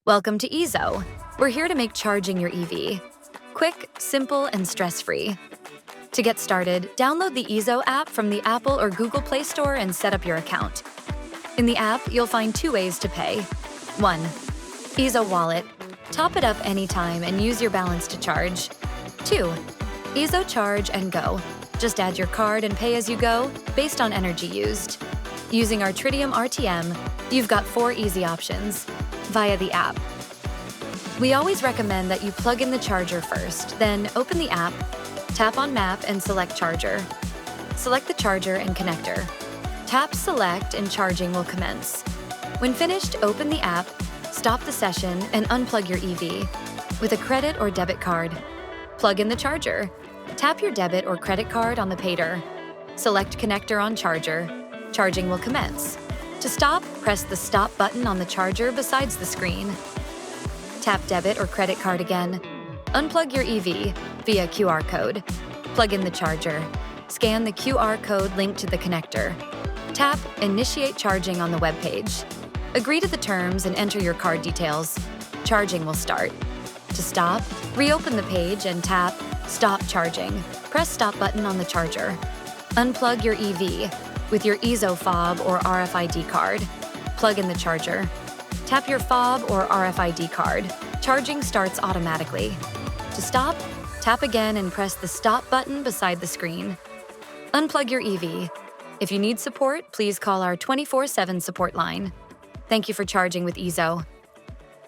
Welcome to EZO. We're here to make charging your EV quick, simple, and stress-free. To get started, download the EZO app from the Apple or Google Play Store and set up your account. In the app, you'll find two ways to pay. 1. EZO Wallet. Top it up anytime and use your balance to charge. 2. EZO Charge and Go. Just add your card and pay as you go, based on energy used. Using our Tritium RTM, you've got 4 easy options via the app. We always recommend that you plug in the charger first, then open the app, tap on Map and select Charger. Select the charger and connector. Tap Select and charging will commence. When finished, open the app, stop the session, and unplug your EV with a credit or debit card. Plug in the charger. Tap your debit or credit card on the payder. Select Connector on Charger. Charging will commence. To stop, press the Stop button on the charger besides the screen. Tap debit or credit card again. Unplug your EV via QR code. Plug in the charger. Scan the QR code linked to the connector. Tap Initiate Charging on the web page. Agree to the terms and enter your card details. Charging will start. To stop, reopen the page and tap Stop Charging. Press Stop button on the charger. Unplug your EV with your EZO fob or RFID card. Plug in the charger. Tap your fob or RFID card. Charging starts automatically. To stop, tap again and press the Stop button beside the screen. Unplug your EV. If you need support, please call our 24/7 support line. Thank you for charging with EZO.